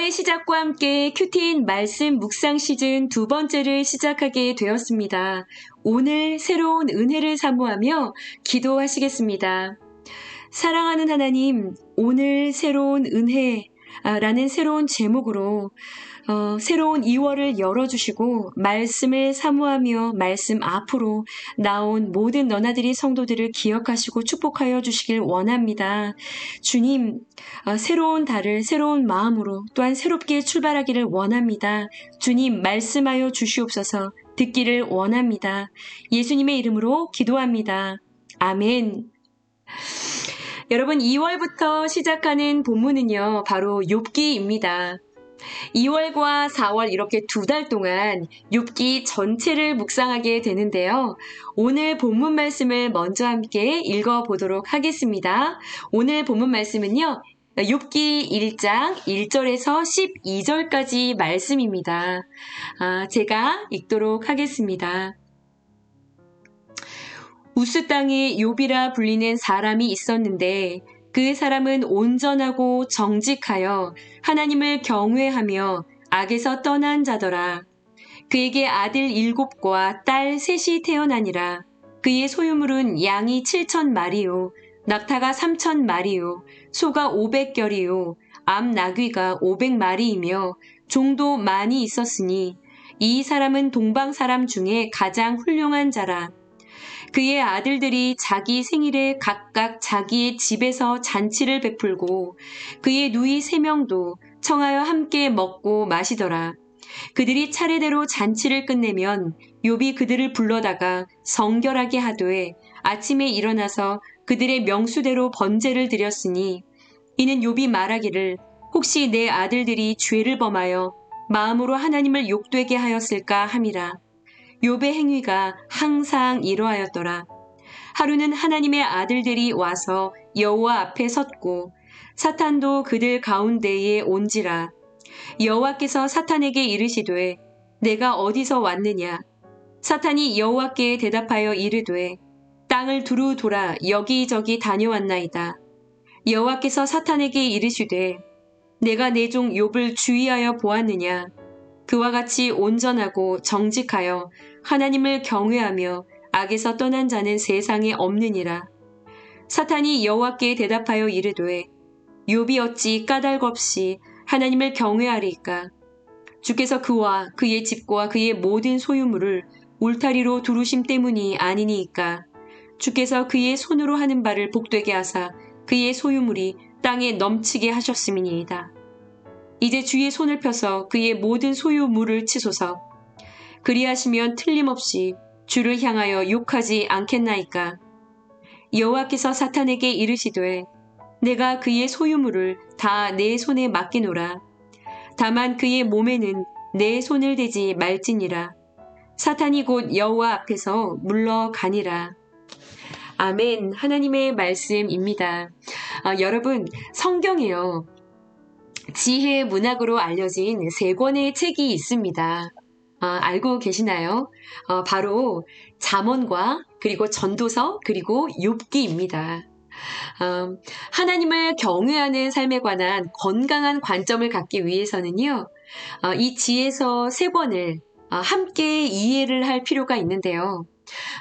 올해 시작과 함께 큐티인 말씀 묵상 시즌 두 번째를 시작하게 되었습니다. 오늘 새로운 은혜를 사모하며 기도하시겠습니다. 사랑하는 하나님, 오늘 새로운 은혜라는 새로운 제목으로 새로운 2월을 열어주시고 말씀을 사모하며 말씀 앞으로 나온 모든 너나들이 성도들을 기억하시고 축복하여 주시길 원합니다. 주님, 새로운 달을 새로운 마음으로 또한 새롭게 출발하기를 원합니다. 주님, 말씀하여 주시옵소서. 듣기를 원합니다. 예수님의 이름으로 기도합니다. 아멘. 여러분, 2월부터 시작하는 본문은요, 바로 욥기입니다. 2월과 4월 이렇게 두 달 동안 욥기 전체를 묵상하게 되는데요. 오늘 본문 말씀을 먼저 함께 읽어보도록 하겠습니다. 오늘 본문 말씀은요, 욥기 1장 1절에서 12절까지 말씀입니다. 제가 읽도록 하겠습니다. 우스 땅에 욥이라 불리는 사람이 있었는데 그 사람은 온전하고 정직하여 하나님을 경외하며 악에서 떠난 자더라. 그에게 아들 7과 딸 3이 태어나니라. 그의 소유물은 양이 7,000마리요, 낙타가 3,000마리요, 소가 500결이요, 암나귀가 500마리이며 종도 많이 있었으니 이 사람은 동방 사람 중에 가장 훌륭한 자라. 그의 아들들이 자기 생일에 각각 자기의 집에서 잔치를 베풀고 그의 누이 3명도 청하여 함께 먹고 마시더라. 그들이 차례대로 잔치를 끝내면 욥이 그들을 불러다가 성결하게 하되 아침에 일어나서 그들의 명수대로 번제를 드렸으니 이는 욥이 말하기를 혹시 내 아들들이 죄를 범하여 마음으로 하나님을 욕되게 하였을까 함이라. 욥의 행위가 항상 이러하였더라. 하루는 하나님의 아들들이 와서 여호와 앞에 섰고 사탄도 그들 가운데에 온지라. 여호와께서 사탄에게 이르시되 내가 어디서 왔느냐? 사탄이 여호와께 대답하여 이르되 땅을 두루 돌아 여기저기 다녀왔나이다. 여호와께서 사탄에게 이르시되 내가 내 종 욥을 주의하여 보았느냐? 그와 같이 온전하고 정직하여 하나님을 경외하며 악에서 떠난 자는 세상에 없느니라. 사탄이 여호와께 대답하여 이르되 욥이 어찌 까닭 없이 하나님을 경외하리까? 주께서 그와 그의 집과 그의 모든 소유물을 울타리로 두르심 때문이 아니니이까? 주께서 그의 손으로 하는 바를 복되게 하사 그의 소유물이 땅에 넘치게 하셨음이니이다. 이제 주의 손을 펴서 그의 모든 소유물을 치소서. 그리하시면 틀림없이 주를 향하여 욕하지 않겠나이까? 여호와께서 사탄에게 이르시되 내가 그의 소유물을 다 내 손에 맡기노라. 다만 그의 몸에는 내 손을 대지 말지니라. 사탄이 곧 여호와 앞에서 물러가니라. 아멘. 하나님의 말씀입니다. 여러분, 성경에요, 지혜 문학으로 알려진 3권의 책이 있습니다. 알고 계시나요? 바로 잠언과 그리고 전도서 그리고 욥기입니다. 하나님을 경외하는 삶에 관한 건강한 관점을 갖기 위해서는요, 이 지혜서 3권을 함께 이해를 할 필요가 있는데요.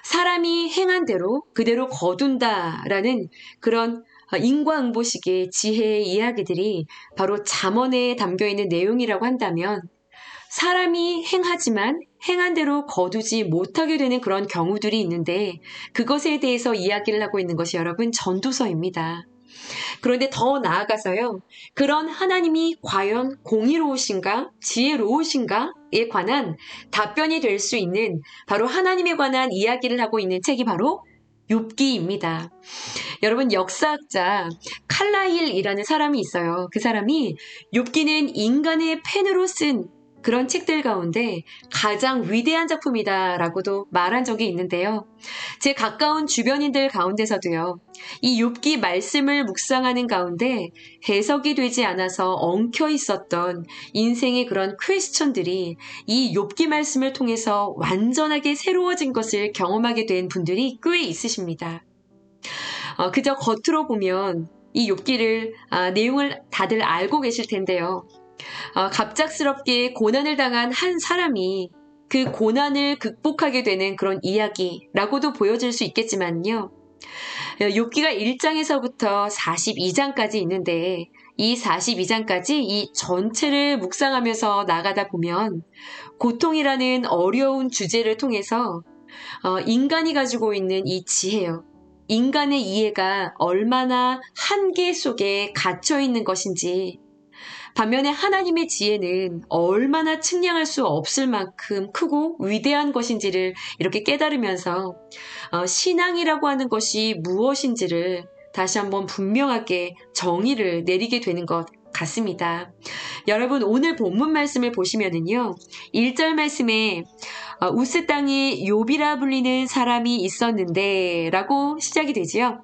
사람이 행한 대로 그대로 거둔다라는 그런 인과응보식의 지혜의 이야기들이 바로 잠언에 담겨있는 내용이라고 한다면 사람이 행하지만 행한 대로 거두지 못하게 되는 그런 경우들이 있는데 그것에 대해서 이야기를 하고 있는 것이 여러분 전도서입니다. 그런데 더 나아가서요, 그런 하나님이 과연 공의로우신가 지혜로우신가에 관한 답변이 될 수 있는 바로 하나님에 관한 이야기를 하고 있는 책이 바로 욥기입니다. 여러분, 역사학자 칼라일이라는 사람이 있어요. 그 사람이 욥기는 인간의 펜으로 쓴 그런 책들 가운데 가장 위대한 작품이다라고도 말한 적이 있는데요. 제 가까운 주변인들 가운데서도요, 이 욥기 말씀을 묵상하는 가운데 해석이 되지 않아서 엉켜 있었던 인생의 그런 퀘스천들이 이 욥기 말씀을 통해서 완전하게 새로워진 것을 경험하게 된 분들이 꽤 있으십니다. 그저 겉으로 보면 이 욥기를 내용을 다들 알고 계실 텐데요. 갑작스럽게 고난을 당한 한 사람이 그 고난을 극복하게 되는 그런 이야기라고도 보여질 수 있겠지만요. 욥기가 1장에서부터 42장까지 있는데 이 42장까지 이 전체를 묵상하면서 나가다 보면 고통이라는 어려운 주제를 통해서 인간이 가지고 있는 이 지혜요. 인간의 이해가 얼마나 한계 속에 갇혀 있는 것인지, 반면에 하나님의 지혜는 얼마나 측량할 수 없을 만큼 크고 위대한 것인지를 이렇게 깨달으면서 신앙이라고 하는 것이 무엇인지를 다시 한번 분명하게 정의를 내리게 되는 것 같습니다. 여러분, 오늘 본문 말씀을 보시면은요, 1절 말씀에 우스 땅에 욥이라 불리는 사람이 있었는데 라고 시작이 되지요.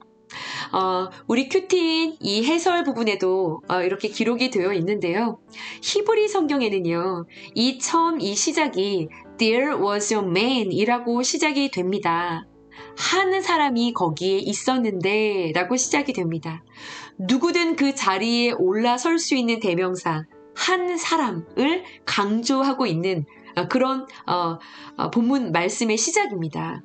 우리 큐티인 이 해설 부분에도 이렇게 기록이 되어 있는데요. 히브리 성경에는요, 처음 이 시작이 There was a man 이라고 시작이 됩니다. 한 사람이 거기에 있었는데 라고 시작이 됩니다. 누구든 그 자리에 올라설 수 있는 대명사 한 사람을 강조하고 있는 그런 본문 말씀의 시작입니다.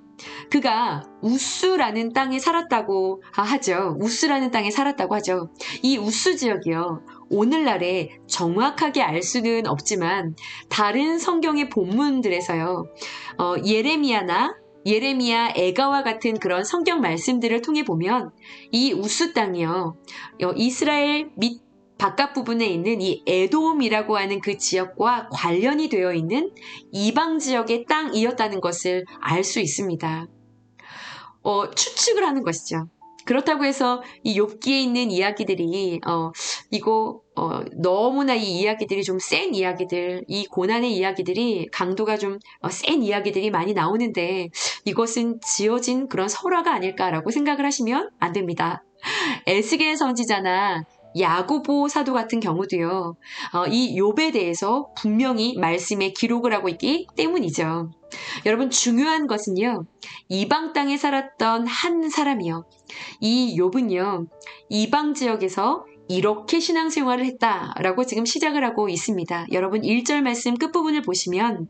그가 우스라는 땅에 살았다고 하죠. 우스라는 땅에 살았다고 하죠. 이 우스 지역이요. 오늘날에 정확하게 알 수는 없지만 다른 성경의 본문들에서요. 예레미야, 에가와 같은 그런 성경 말씀들을 통해 보면 이 우스 땅이요. 이스라엘 및 바깥 부분에 있는 이 에돔이라고 하는 그 지역과 관련이 되어 있는 이방 지역의 땅이었다는 것을 알 수 있습니다. 추측을 하는 것이죠. 그렇다고 해서 이 욥기에 있는 이야기들이 너무나 이 이야기들이 좀 센 이야기들, 이 고난의 이야기들이 강도가 좀 센 이야기들이 많이 나오는데 이것은 지어진 그런 설화가 아닐까라고 생각을 하시면 안 됩니다. 에스겔 선지자나 야고보 사도 같은 경우도요. 이 욥에 대해서 분명히 말씀에 기록을 하고 있기 때문이죠. 여러분, 중요한 것은요. 이방 땅에 살았던 한 사람이요. 이 욥은요. 이방 지역에서 이렇게 신앙생활을 했다라고 지금 시작을 하고 있습니다. 여러분, 1절 말씀 끝부분을 보시면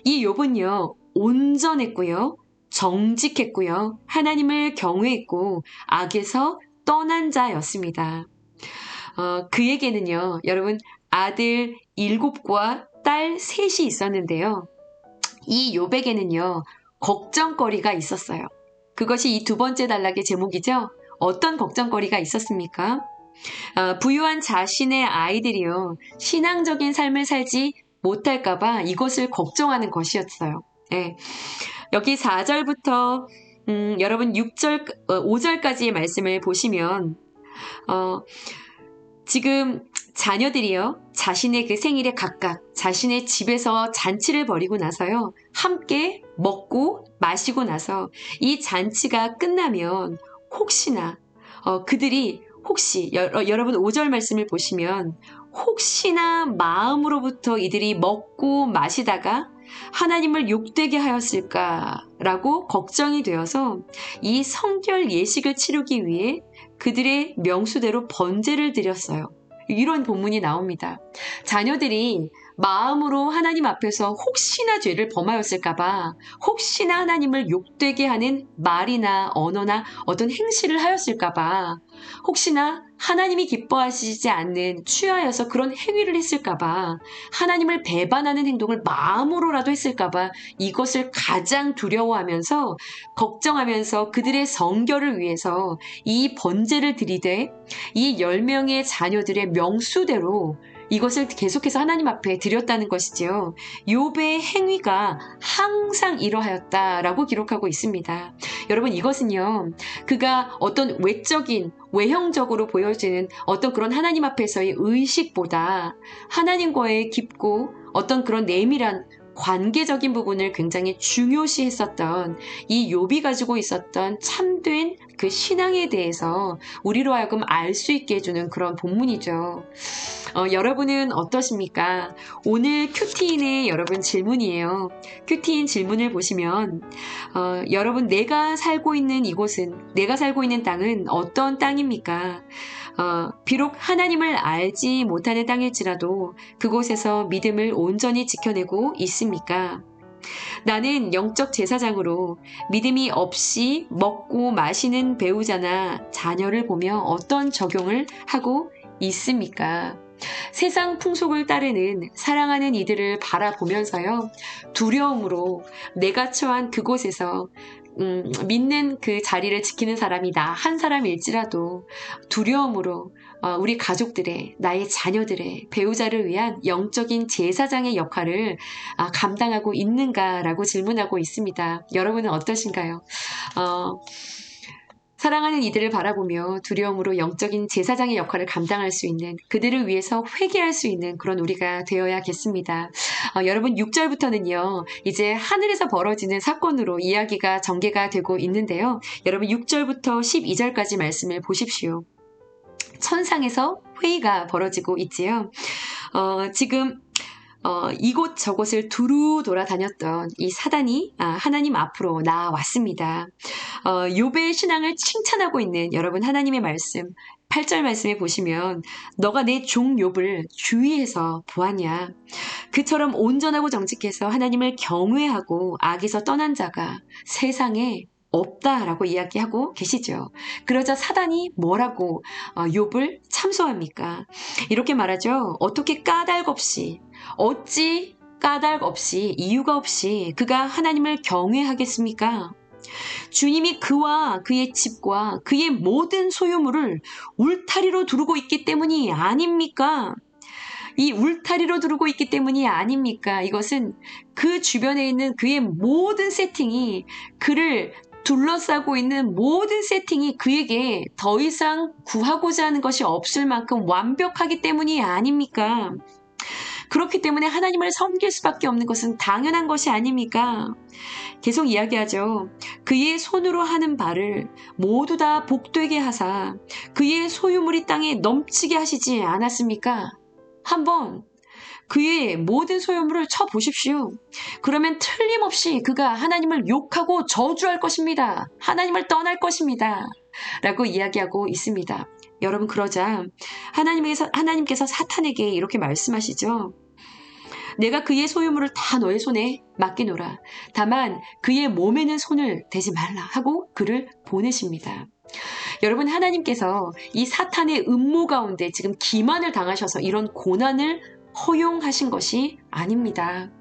이 욥은요. 온전했고요. 정직했고요. 하나님을 경외했고 악에서 떠난 자였습니다. 그에게는요, 여러분, 아들 7과 딸 3이 있었는데요. 이 욥에게는요, 걱정거리가 있었어요. 그것이 이 두 번째 단락의 제목이죠. 어떤 걱정거리가 있었습니까? 부유한 자신의 아이들이요, 신앙적인 삶을 살지 못할까봐 이것을 걱정하는 것이었어요. 네. 여기 4절부터 여러분 5절까지의 말씀을 보시면 지금 자녀들이요, 자신의 그 생일에 각각 자신의 집에서 잔치를 벌이고 나서요, 함께 먹고 마시고 나서 이 잔치가 끝나면 혹시나 그들이 여러분 5절 말씀을 보시면 혹시나 마음으로부터 이들이 먹고 마시다가 하나님을 욕되게 하였을까라고 걱정이 되어서 이 성결 예식을 치르기 위해 그들의 명수대로 번제를 드렸어요. 이런 본문이 나옵니다. 자녀들이 마음으로 하나님 앞에서 혹시나 죄를 범하였을까봐, 혹시나 하나님을 욕되게 하는 말이나 언어나 어떤 행실을 하였을까봐, 혹시나 하나님이 기뻐하시지 않는 취하여서 그런 행위를 했을까봐, 하나님을 배반하는 행동을 마음으로라도 했을까봐 이것을 가장 두려워하면서 걱정하면서 그들의 성결을 위해서 이 번제를 드리되 이 10명의 자녀들의 명수대로 이것을 계속해서 하나님 앞에 드렸다는 것이지요. 욥의 행위가 항상 이러하였다라고 기록하고 있습니다. 여러분, 이것은요, 그가 어떤 외형적으로 보여지는 어떤 그런 하나님 앞에서의 의식보다 하나님과의 깊고 어떤 그런 내밀한 관계적인 부분을 굉장히 중요시했었던 이 욥이 가지고 있었던 참된 그 신앙에 대해서 우리로 하여금 알 수 있게 해주는 그런 본문이죠. 여러분은 어떠십니까? 오늘 큐티인의 여러분 질문이에요. 큐티인 질문을 보시면 여러분 내가 살고 있는 이곳은 내가 살고 있는 땅은 어떤 땅입니까? 비록 하나님을 알지 못하는 땅일지라도 그곳에서 믿음을 온전히 지켜내고 있습니까? 나는 영적 제사장으로 믿음이 없이 먹고 마시는 배우자나 자녀를 보며 어떤 적용을 하고 있습니까? 세상 풍속을 따르는 사랑하는 이들을 바라보면서요, 두려움으로 내가 처한 그곳에서 믿는 그 자리를 지키는 사람이 나 한 사람일지라도 두려움으로 우리 가족들의, 나의 자녀들의, 배우자를 위한 영적인 제사장의 역할을 감당하고 있는가라고 질문하고 있습니다. 여러분은 어떠신가요? 사랑하는 이들을 바라보며 두려움으로 영적인 제사장의 역할을 감당할 수 있는, 그들을 위해서 회개할 수 있는 그런 우리가 되어야겠습니다. 여러분 6절부터는요. 이제 하늘에서 벌어지는 사건으로 이야기가 전개가 되고 있는데요. 여러분 6절부터 12절까지 말씀을 보십시오. 천상에서 회의가 벌어지고 있지요. 지금 이곳 저곳을 두루 돌아다녔던 이 사단이 하나님 앞으로 나왔습니다. 욥의 신앙을 칭찬하고 있는 여러분 하나님의 말씀 8절 말씀에 보시면 너가 내 종 욥을 주의해서 보았냐. 그처럼 온전하고 정직해서 하나님을 경외하고 악에서 떠난 자가 세상에 없다라고 이야기하고 계시죠. 그러자 사단이 뭐라고 욥을 참소합니까? 이렇게 말하죠. 어떻게 까닭 없이 어찌 까닭 없이 이유가 없이 그가 하나님을 경외하겠습니까? 주님이 그와 그의 집과 그의 모든 소유물을 울타리로 두르고 있기 때문이 아닙니까? 이 울타리로 두르고 있기 때문이 아닙니까? 이것은 그 주변에 있는 그의 모든 세팅이 그를 둘러싸고 있는 모든 세팅이 그에게 더 이상 구하고자 하는 것이 없을 만큼 완벽하기 때문이 아닙니까? 그렇기 때문에 하나님을 섬길 수밖에 없는 것은 당연한 것이 아닙니까? 계속 이야기하죠. 그의 손으로 하는 바를 모두 다 복되게 하사 그의 소유물이 땅에 넘치게 하시지 않았습니까? 한번 그의 모든 소유물을 쳐보십시오. 그러면 틀림없이 그가 하나님을 욕하고 저주할 것입니다. 하나님을 떠날 것입니다. 라고 이야기하고 있습니다. 여러분 그러자 하나님께서 사탄에게 이렇게 말씀하시죠. 내가 그의 소유물을 다 너의 손에 맡기노라. 다만 그의 몸에는 손을 대지 말라 하고 그를 보내십니다. 여러분 하나님께서 이 사탄의 음모 가운데 지금 기만을 당하셔서 이런 고난을 허용하신 것이 아닙니다.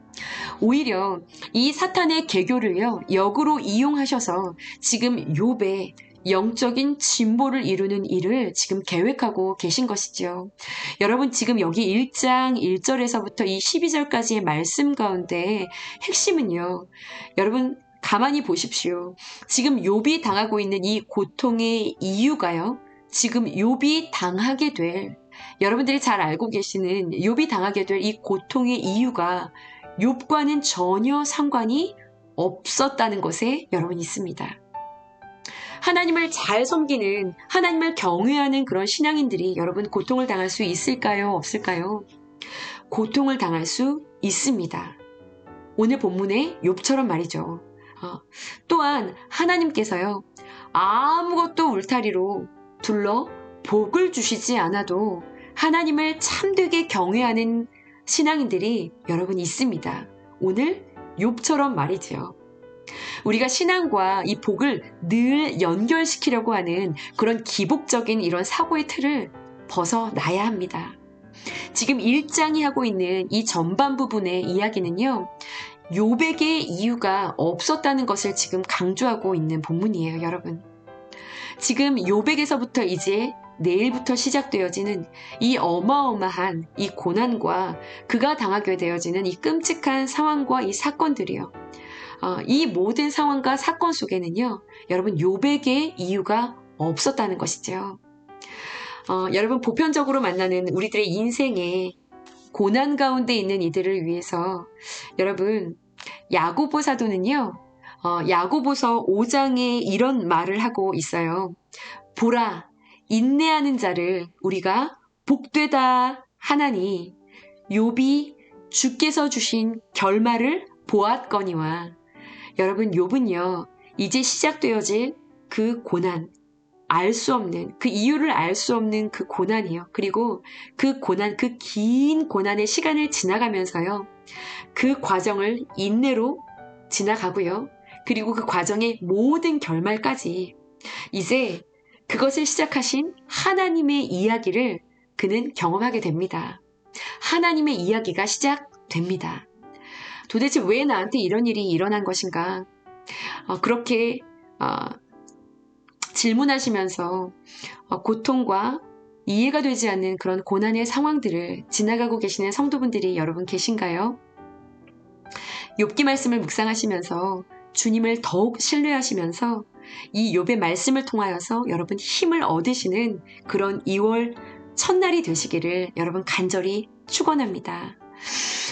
오히려 이 사탄의 계교를요 역으로 이용하셔서 지금 욥의 영적인 진보를 이루는 일을 지금 계획하고 계신 것이죠. 여러분 지금 여기 1장 1절에서부터 이 12절까지의 말씀 가운데 핵심은요. 여러분 가만히 보십시오. 지금 욥이 당하고 있는 이 고통의 이유가요. 지금 욥이 당하게 될 여러분들이 잘 알고 계시는 욥이 당하게 될 이 고통의 이유가 욥과는 전혀 상관이 없었다는 것에 여러분 있습니다. 하나님을 잘 섬기는 하나님을 경외하는 그런 신앙인들이 여러분 고통을 당할 수 있을까요? 없을까요? 고통을 당할 수 있습니다. 오늘 본문의 욥처럼 말이죠. 또한 하나님께서요. 아무것도 울타리로 둘러 복을 주시지 않아도 하나님을 참되게 경외하는 신앙인들이 여러분 있습니다. 오늘 욥처럼 말이죠. 우리가 신앙과 이 복을 늘 연결시키려고 하는 그런 기복적인 이런 사고의 틀을 벗어나야 합니다. 지금 1장이 하고 있는 이 전반 부분의 이야기는요. 욥에게 이유가 없었다는 것을 지금 강조하고 있는 본문이에요, 여러분. 지금 욥에게서부터 이제 내일부터 시작되어지는 이 어마어마한 이 고난과 그가 당하게 되어지는 이 끔찍한 상황과 이 사건들이요. 이 모든 상황과 사건 속에는요. 여러분 욥에게 이유가 없었다는 것이죠. 여러분 보편적으로 만나는 우리들의 인생에 고난 가운데 있는 이들을 위해서 여러분 야고보 사도는요. 야고보서 5장에 이런 말을 하고 있어요. 보라, 인내하는 자를 우리가 복되다 하나니 욥이 주께서 주신 결말을 보았거니와. 여러분, 욥은요 이제 시작되어질 그 고난, 알 수 없는, 그 이유를 알 수 없는 그 고난이요. 그리고 그 고난, 그 긴 고난의 시간을 지나가면서요. 그 과정을 인내로 지나가고요. 그리고 그 과정의 모든 결말까지 이제 그것을 시작하신 하나님의 이야기를 그는 경험하게 됩니다. 하나님의 이야기가 시작됩니다. 도대체 왜 나한테 이런 일이 일어난 것인가? 그렇게 질문하시면서 고통과 이해가 되지 않는 그런 고난의 상황들을 지나가고 계시는 성도분들이 여러분 계신가요? 욥기 말씀을 묵상하시면서 주님을 더욱 신뢰하시면서 이 욥의 말씀을 통하여서 여러분 힘을 얻으시는 그런 2월 첫날이 되시기를 여러분 간절히 축원합니다.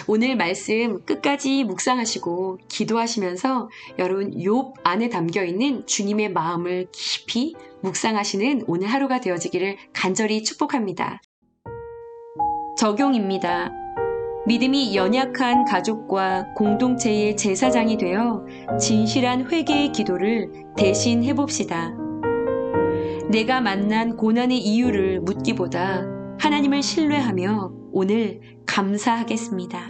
오늘 말씀 끝까지 묵상하시고 기도하시면서 여러분 욥 안에 담겨있는 주님의 마음을 깊이 묵상하시는 오늘 하루가 되어지기를 간절히 축복합니다. 적용입니다. 믿음이 연약한 가족과 공동체의 제사장이 되어 진실한 회개의 기도를 대신 해봅시다. 내가 만난 고난의 이유를 묻기보다 하나님을 신뢰하며 오늘 감사하겠습니다.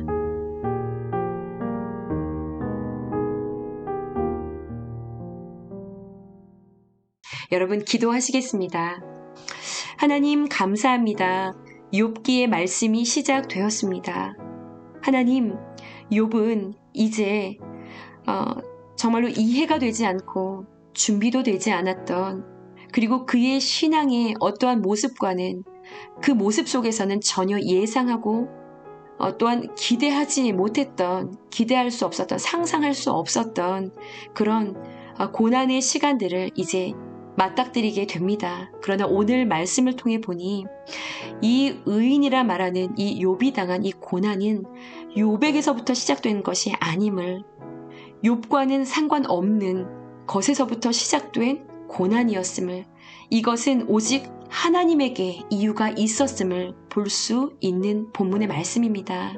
여러분 기도하시겠습니다. 하나님 감사합니다. 욥기의 말씀이 시작되었습니다. 하나님, 욥은 이제 정말로 이해가 되지 않고 준비도 되지 않았던, 그리고 그의 신앙의 어떠한 모습과는 그 모습 속에서는 전혀 예상하고 또한 기대하지 못했던, 기대할 수 없었던, 상상할 수 없었던 그런 고난의 시간들을 이제 맞닥뜨리게 됩니다. 그러나 오늘 말씀을 통해 보니 이 의인이라 말하는 이 욥이 당한 이 고난은 욥에게서부터 시작된 것이 아님을, 욥과는 상관없는 것에서부터 시작된 고난이었음을, 이것은 오직 하나님에게 이유가 있었음을 볼 수 있는 본문의 말씀입니다.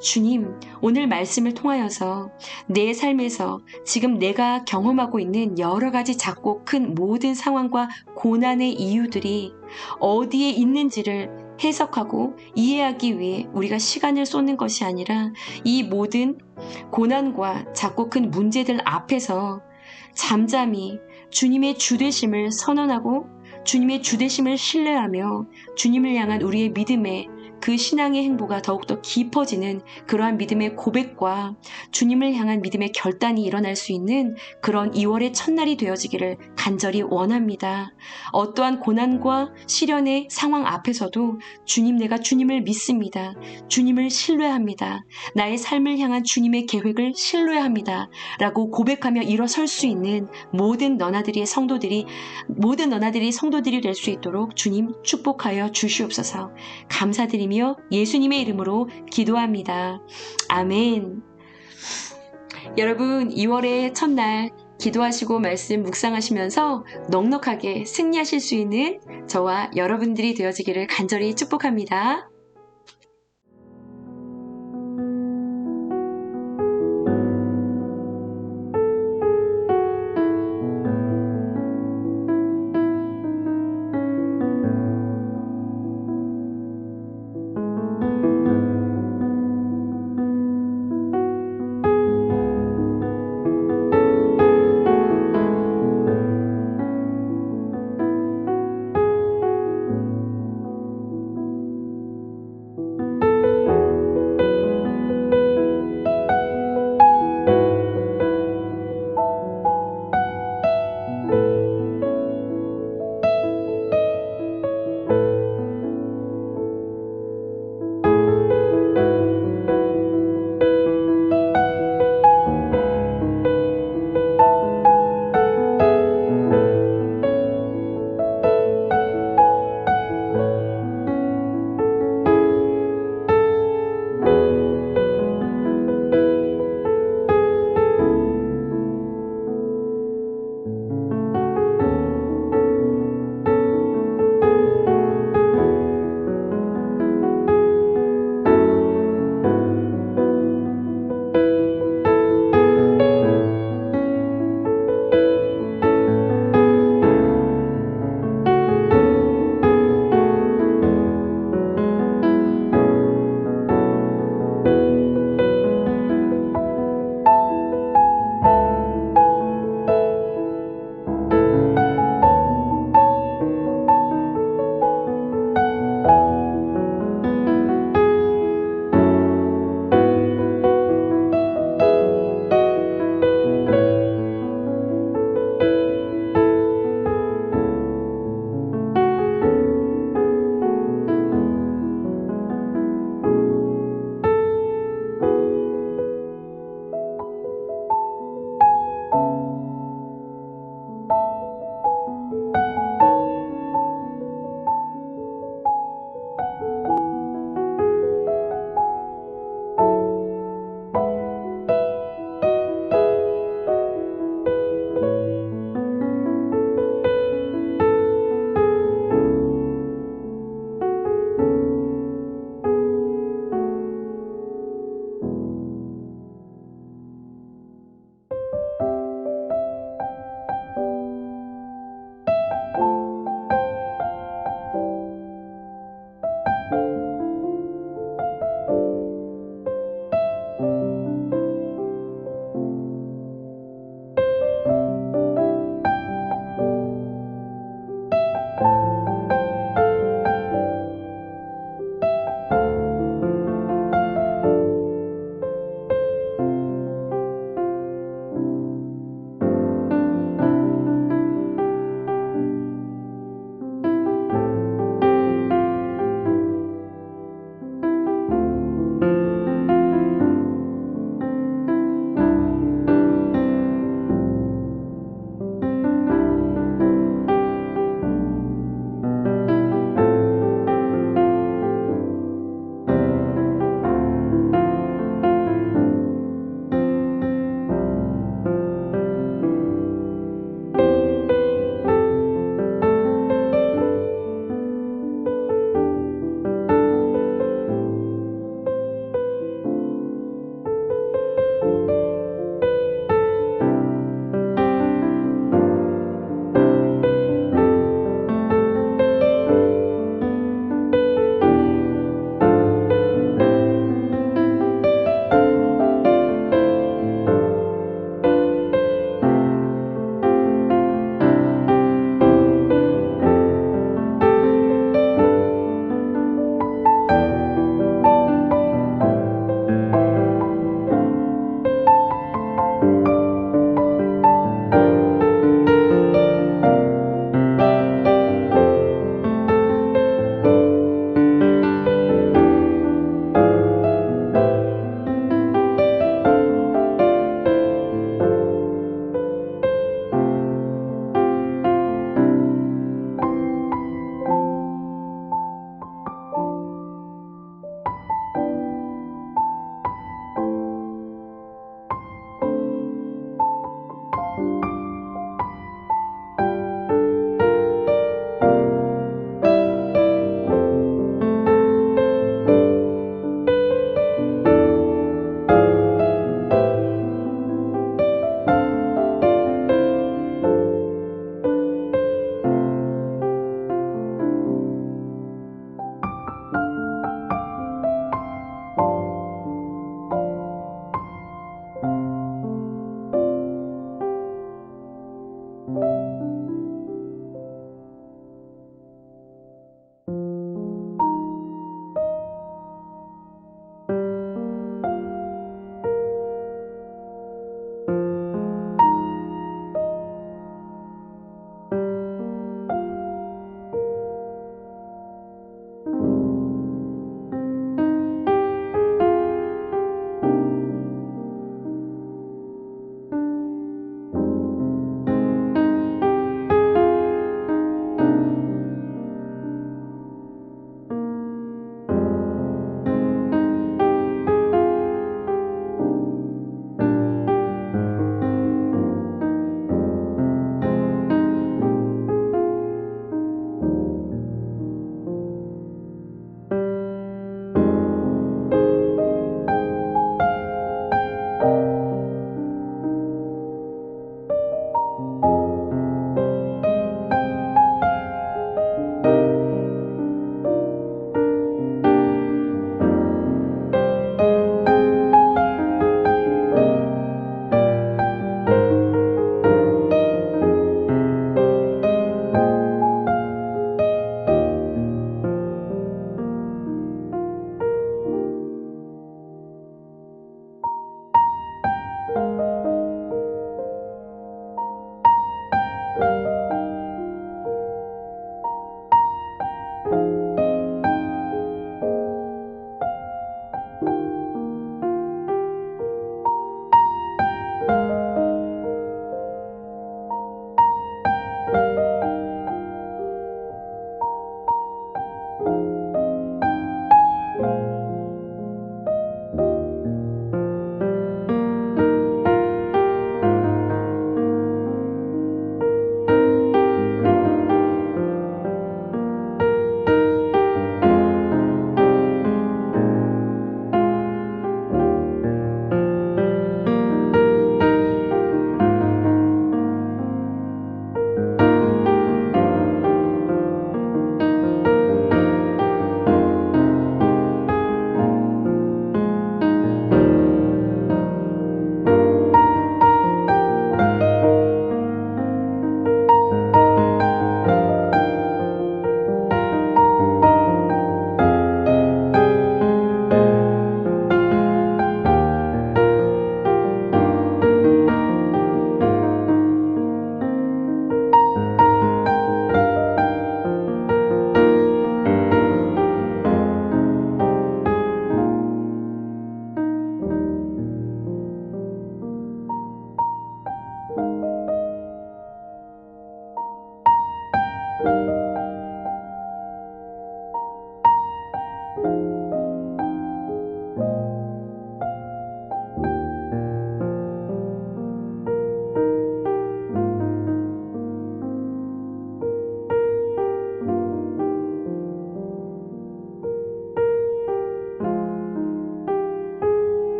주님, 오늘 말씀을 통하여서 내 삶에서 지금 내가 경험하고 있는 여러 가지 작고 큰 모든 상황과 고난의 이유들이 어디에 있는지를 해석하고 이해하기 위해 우리가 시간을 쏟는 것이 아니라 이 모든 고난과 작고 큰 문제들 앞에서 잠잠히 주님의 주되심을 선언하고 주님의 주되심을 신뢰하며 주님을 향한 우리의 믿음의 그 신앙의 행보가 더욱더 깊어지는 그러한 믿음의 고백과 주님을 향한 믿음의 결단이 일어날 수 있는 그런 2월의 첫날이 되어지기를 간절히 원합니다. 어떠한 고난과 시련의 상황 앞에서도 주님, 내가 주님을 믿습니다. 주님을 신뢰합니다. 나의 삶을 향한 주님의 계획을 신뢰합니다. 라고 고백하며 일어설 수 있는 모든 너나들이 성도들이 될 수 있도록 주님 축복하여 주시옵소서. 감사드리며 예수님의 이름으로 기도합니다. 아멘. 여러분 2월의 첫날 기도하시고 말씀 묵상하시면서 넉넉하게 승리하실 수 있는 저와 여러분들이 되어지기를 간절히 축복합니다.